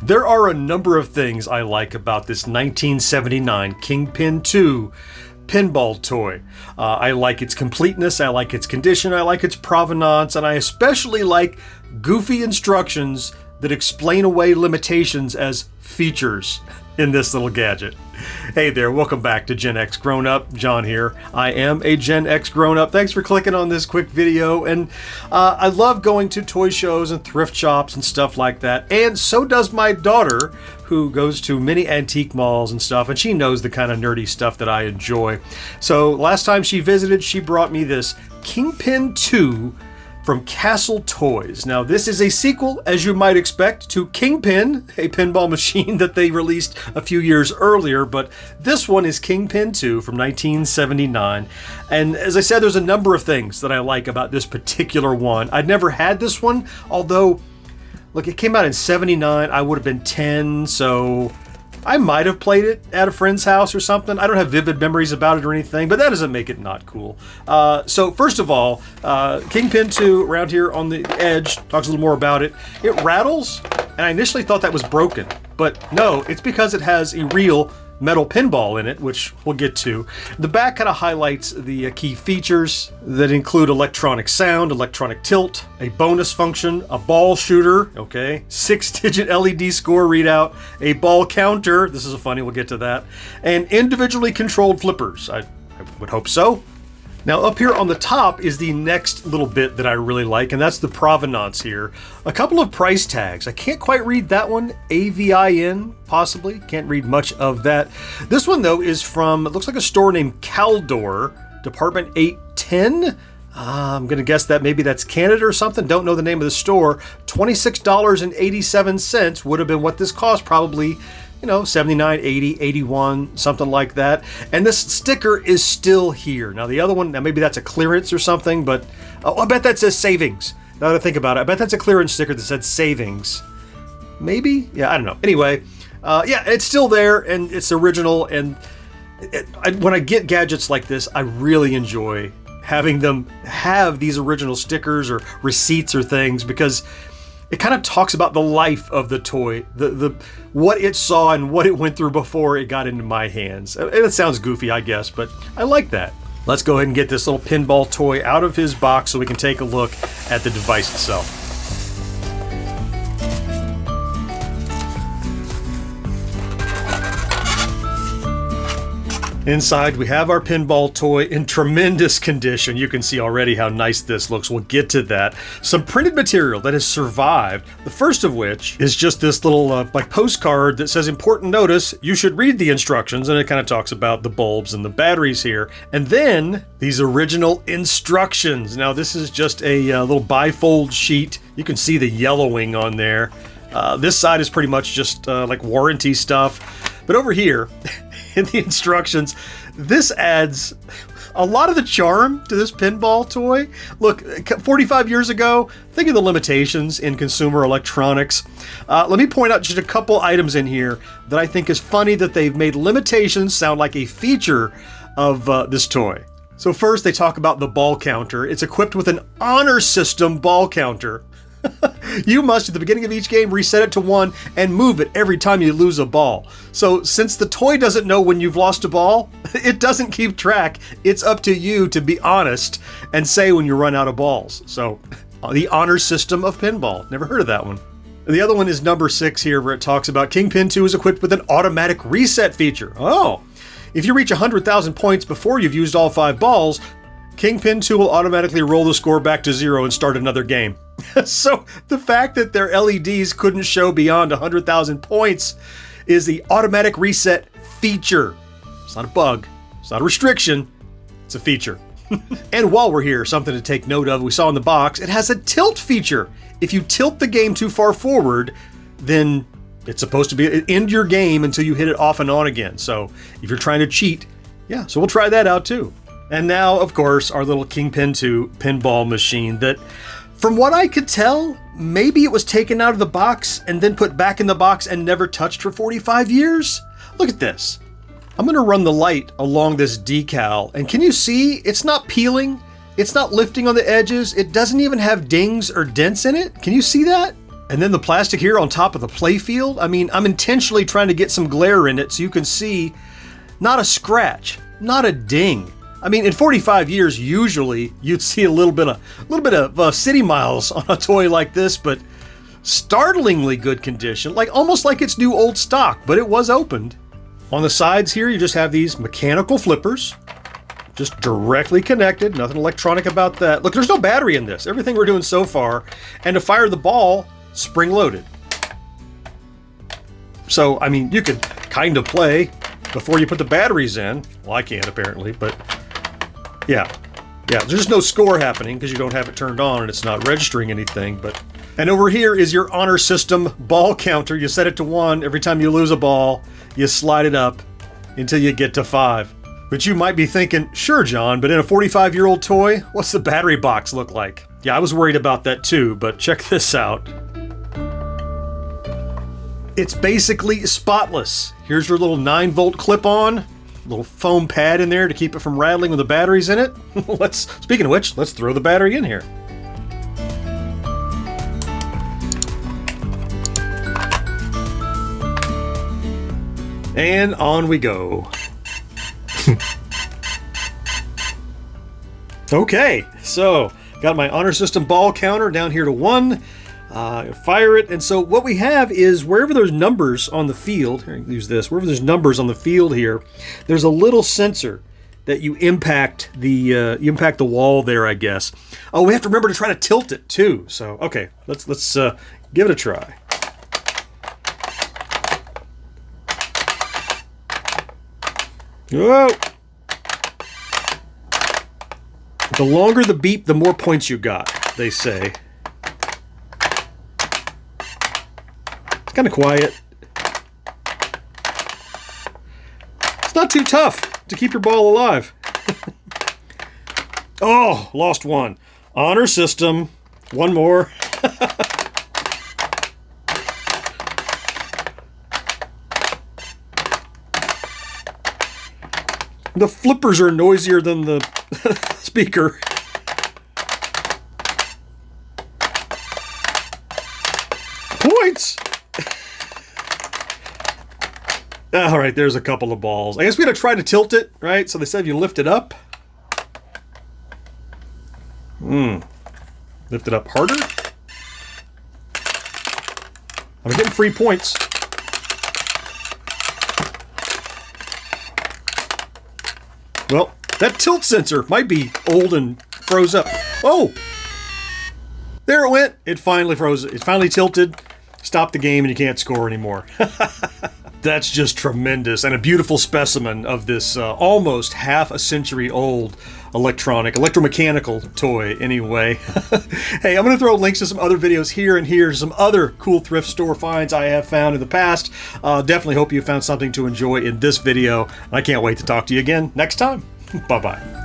There are a number of things I like about this 1979 Kingpin II pinball toy. I like its completeness, I like its condition, I like its provenance, and I especially like goofy instructions that explain away limitations as features in this little gadget. Hey there, welcome back to Gen X Grown Up. John here. I am a Gen X Grown Up. Thanks for clicking on this quick video. And I love going to toy shows and thrift shops and stuff like that. And so does my daughter, who goes to many antique malls and stuff. And she knows the kind of nerdy stuff that I enjoy. So last time she visited, she brought me this Kingpin II from Castle Toys. Now, this is a sequel, as you might expect, to Kingpin, a pinball machine that they released a few years earlier, but this one is Kingpin II from 1979. And as I said, there's a number of things that I like about this particular one. I'd never had this one, although, look, it came out in 79. I would have been 10, so I might have played it at a friend's house or something. I don't have vivid memories about it or anything, but that doesn't make it not cool. So first of all, Kingpin 2 around here on the edge talks a little more about it. It rattles, and I initially thought that was broken, but no, it's because it has a real metal pinball in it, which we'll get to. The back kind of highlights the key features that include electronic sound, electronic tilt, a bonus function, a ball shooter, okay, 6-digit LED score readout, a ball counter, this is a funny, we'll get to that, and individually controlled flippers. I would hope so. Now up here on the top is the next little bit that I really like, and that's the provenance here. A couple of price tags. I can't quite read that one. AVIN, possibly. Can't read much of that. This one, though, is from, it looks like a store named Caldor, Department 810. I'm going to guess that maybe that's Canada or something. Don't know the name of the store. $26.87 would have been what this cost, probably, you know, 79, 80, 81, something like that. And this sticker is still here. Now the other one, now maybe that's a clearance or something, but I bet that says savings. Now that I think about it, I bet that's a clearance sticker that said savings. Maybe? Yeah, I don't know. Anyway, yeah, it's still there and it's original. And when I get gadgets like this, I really enjoy having them have these original stickers or receipts or things, because it kind of talks about the life of the toy, the what it saw and what it went through before it got into my hands. It sounds goofy, I guess, but I like that. Let's go ahead and get this little pinball toy out of his box so we can take a look at the device itself. Inside, we have our pinball toy in tremendous condition. You can see already how nice this looks. We'll get to that. Some printed material that has survived, the first of which is just this little like postcard that says, important notice, you should read the instructions, and it kind of talks about the bulbs and the batteries here. And then these original instructions. Now, this is just a little bifold sheet. You can see the yellowing on there. This side is pretty much just like warranty stuff. But over here, in the instructions, this adds a lot of the charm to this pinball toy. Look, 45 years ago, think of the limitations in consumer electronics. Let me point out just a couple items in here that I think is funny that they've made limitations sound like a feature of this toy. So first, they talk about the ball counter. It's equipped with an honor system ball counter. You must, at the beginning of each game, reset it to 1 and move it every time you lose a ball. So since the toy doesn't know when you've lost a ball, it doesn't keep track. It's up to you to be honest and say when you run out of balls. So the honor system of pinball. Never heard of that one. The other one is number 6 here, where it talks about Kingpin 2 is equipped with an automatic reset feature. Oh, if you reach 100,000 points before you've used all 5 balls, Kingpin 2 will automatically roll the score back to 0 and start another game. So the fact that their LEDs couldn't show beyond 100,000 points is the automatic reset feature. It's not a bug. It's not a restriction. It's a feature. And while we're here, something to take note of, we saw in the box, it has a tilt feature. If you tilt the game too far forward, then it's supposed to be end your game until you hit it off and on again. So if you're trying to cheat, yeah, so we'll try that out too. And now, of course, our little Kingpin 2 pinball machine that, from what I could tell, maybe it was taken out of the box and then put back in the box and never touched for 45 years. Look at this. I'm going to run the light along this decal, and can you see it's not peeling? It's not lifting on the edges. It doesn't even have dings or dents in it. Can you see that? And then the plastic here on top of the playfield. I mean, I'm intentionally trying to get some glare in it so you can see not a scratch, not a ding. I mean, in 45 years, usually you'd see a little bit of city miles on a toy like this, but startlingly good condition, like almost like it's new old stock, but it was opened. On the sides here, you just have these mechanical flippers, just directly connected, nothing electronic about that. Look, there's no battery in this, everything we're doing so far. And to fire the ball, spring-loaded. So, I mean, you could kind of play before you put the batteries in. Well, I can't apparently, but yeah, there's just no score happening because you don't have it turned on and it's not registering anything. But and over here is your honor system ball counter. You set it to 1 every time you lose a ball. You slide it up until you get to 5. But you might be thinking, sure, John, but in a 45-year-old toy, what's the battery box look like? Yeah, I was worried about that too, but check this out. It's basically spotless. Here's your little 9-volt clip-on, little foam pad in there to keep it from rattling with the batteries in it. Speaking of which, let's throw the battery in here. And on we go. Okay, so got my honor system ball counter down here to 1. Fire it, and so what we have is wherever there's numbers on the field, here, use this, wherever there's numbers on the field here, there's a little sensor that you impact the wall there, I guess. Oh, we have to remember to try to tilt it too. So okay, let's give it a try. Whoa! The longer the beep, the more points you got, they say. It's kind of quiet. It's not too tough to keep your ball alive. Oh, lost one. Honor system. One more. The flippers are noisier than the speaker. Points! All right, there's a couple of balls. I guess we gotta try to tilt it, right? So they said you lift it up. Lift it up harder. I'm getting free points. Well, that tilt sensor might be old and froze up. Oh! There it went. It finally froze. It finally tilted, stopped the game, and you can't score anymore. That's just tremendous, and a beautiful specimen of this almost half a century old electromechanical toy anyway. Hey, I'm going to throw links to some other videos here and here, some other cool thrift store finds I have found in the past. Definitely hope you found something to enjoy in this video. I can't wait to talk to you again next time. Bye-bye.